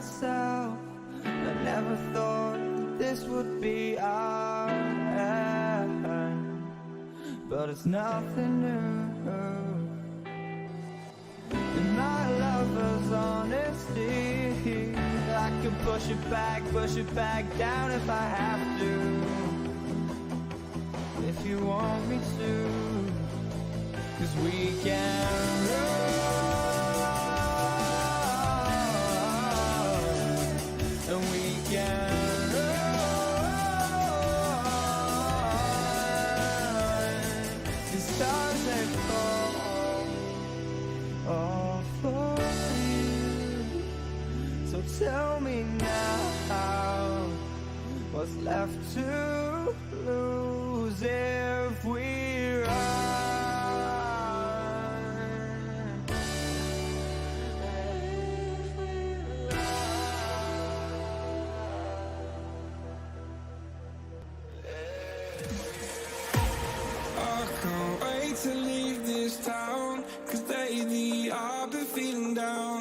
myself. I never thought this would be our end, but it's nothing new. And my lover's honesty, I can push it back down if I have to. If you want me to, 'cause we can run, and we can run. The stars they fall all for you. So tell me now, what's left to lose if we run? I can't wait to leave this town, 'cause lately I've been feeling down.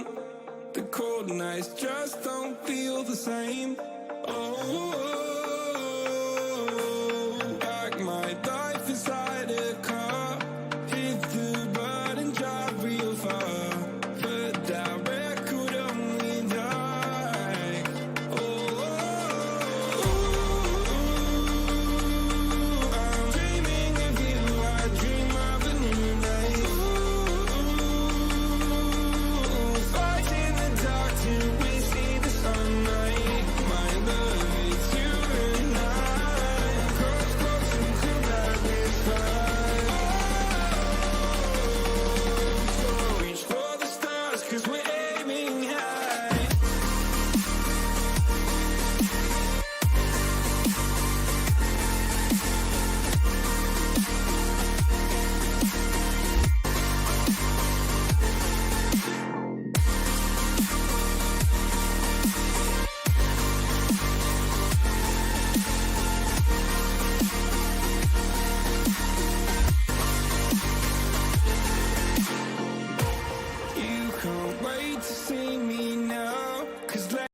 The cold nights just don't feel the same. Oh, like my life inside a car.